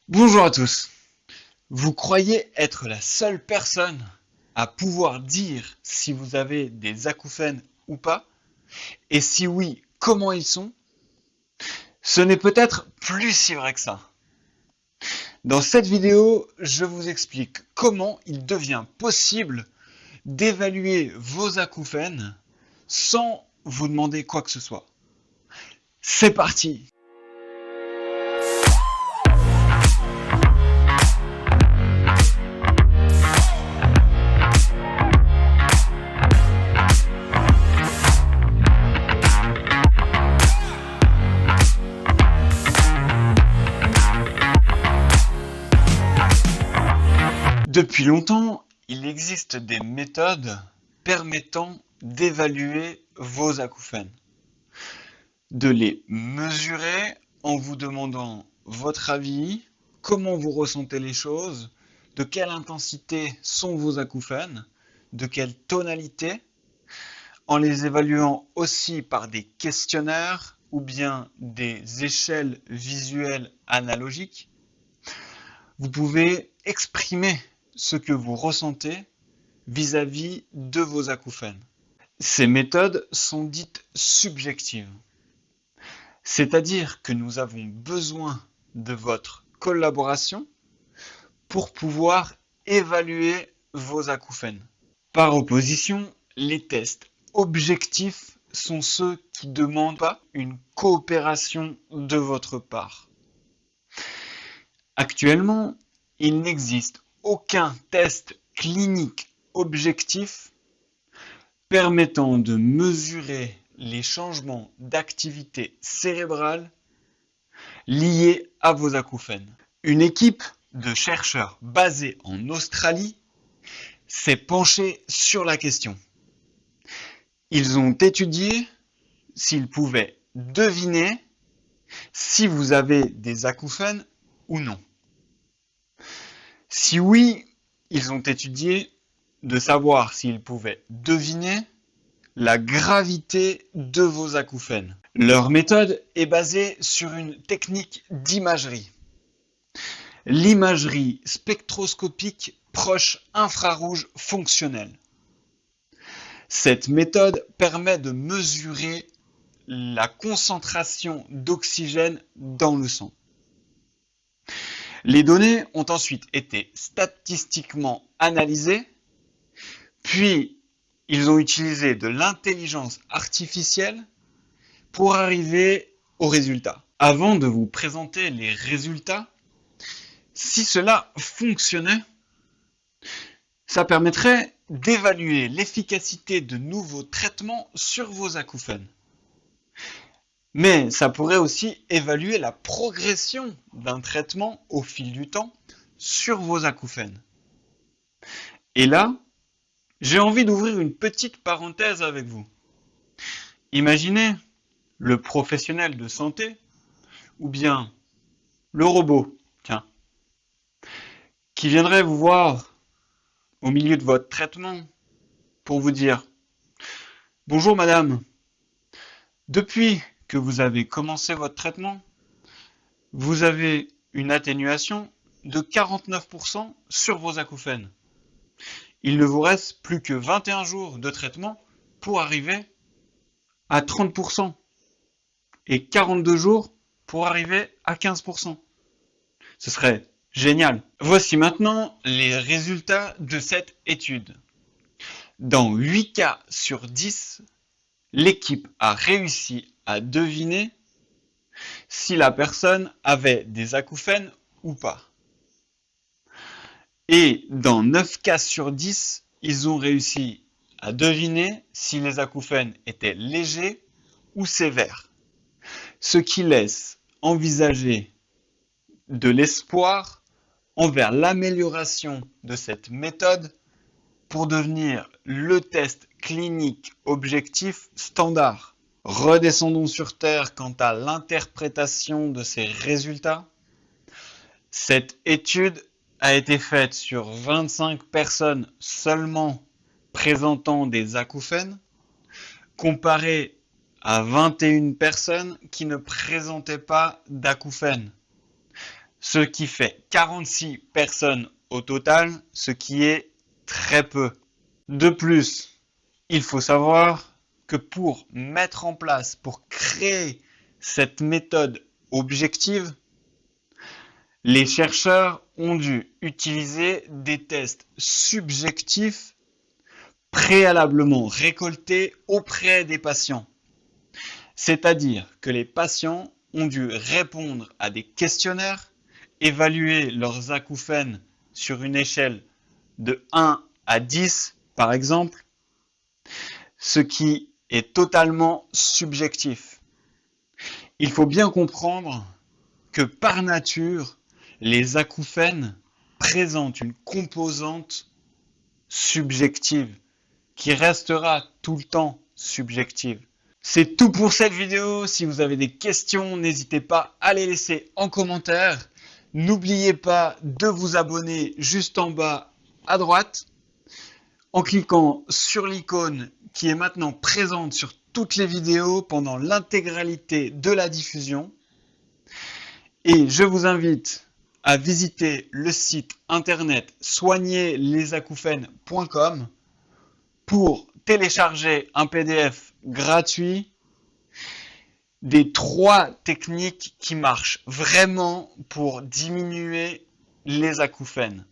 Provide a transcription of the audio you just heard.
Bonjour à tous. Vous croyez être la seule personne à pouvoir dire si vous avez des acouphènes ou pas? Et si oui, comment ils sont? Ce n'est peut-être plus si vrai que ça. Dans cette vidéo, je vous explique comment il devient possible d'évaluer vos acouphènes sans vous demander quoi que ce soit. C'est parti! Depuis longtemps, il existe des méthodes permettant d'évaluer vos acouphènes, de les mesurer en vous demandant votre avis, comment vous ressentez les choses, de quelle intensité sont vos acouphènes, de quelle tonalité, en les évaluant aussi par des questionnaires ou bien des échelles visuelles analogiques. Vous pouvez exprimer ce que vous ressentez vis-à-vis de vos acouphènes. Ces méthodes sont dites subjectives, c'est-à-dire que nous avons besoin de votre collaboration pour pouvoir évaluer vos acouphènes. Par opposition, les tests objectifs sont ceux qui ne demandent pas une coopération de votre part. Actuellement, il n'existe aucun test clinique objectif permettant de mesurer les changements d'activité cérébrale liés à vos acouphènes. Une équipe de chercheurs basée en Australie s'est penchée sur la question. Ils ont étudié s'ils pouvaient deviner si vous avez des acouphènes ou non. Si oui, ils ont étudié de savoir s'ils pouvaient deviner la gravité de vos acouphènes. Leur méthode est basée sur une technique d'imagerie. L'imagerie spectroscopique proche infrarouge fonctionnelle. Cette méthode permet de mesurer la concentration d'oxygène dans le sang. Les données ont ensuite été statistiquement analysées, puis ils ont utilisé de l'intelligence artificielle pour arriver aux résultats. Avant de vous présenter les résultats, si cela fonctionnait, ça permettrait d'évaluer l'efficacité de nouveaux traitements sur vos acouphènes. Mais ça pourrait aussi évaluer la progression d'un traitement au fil du temps sur vos acouphènes. Et là, j'ai envie d'ouvrir une petite parenthèse avec vous. Imaginez le professionnel de santé ou bien le robot, tiens, qui viendrait vous voir au milieu de votre traitement pour vous dire « Bonjour madame, depuis que vous avez commencé votre traitement, vous avez une atténuation de 49% sur vos acouphènes. Il ne vous reste plus que 21 jours de traitement pour arriver à 30% et 42 jours pour arriver à 15%. Ce serait génial. Voici maintenant les résultats de cette étude. Dans 8 cas sur 10, l'équipe a réussi à deviner si la personne avait des acouphènes ou pas. Et dans 9 cas sur 10, ils ont réussi à deviner si les acouphènes étaient légers ou sévères. Ce qui laisse envisager de l'espoir envers l'amélioration de cette méthode pour devenir le test clinique objectif standard. Redescendons sur Terre quant à l'interprétation de ces résultats. Cette étude a été faite sur 25 personnes seulement présentant des acouphènes, comparée à 21 personnes qui ne présentaient pas d'acouphènes. ce qui fait 46 personnes au total, ce qui est très peu. De plus, il faut savoir que pour mettre en place, pour créer cette méthode objective, les chercheurs ont dû utiliser des tests subjectifs préalablement récoltés auprès des patients. C'est-à-dire que les patients ont dû répondre à des questionnaires, évaluer leurs acouphènes sur une échelle de 1 à 10 par exemple, ce qui est totalement subjectif. Il faut bien comprendre que par nature, les acouphènes présentent une composante subjective qui restera tout le temps subjective. C'est tout pour cette vidéo. Si vous avez des questions, n'hésitez pas à les laisser en commentaire. N'oubliez pas de vous abonner juste en bas à droite en cliquant sur l'icône qui est maintenant présente sur toutes les vidéos pendant l'intégralité de la diffusion. Et je vous invite à visiter le site internet soignerlesacouphènes.com pour télécharger un PDF gratuit des 3 techniques qui marchent vraiment pour diminuer les acouphènes.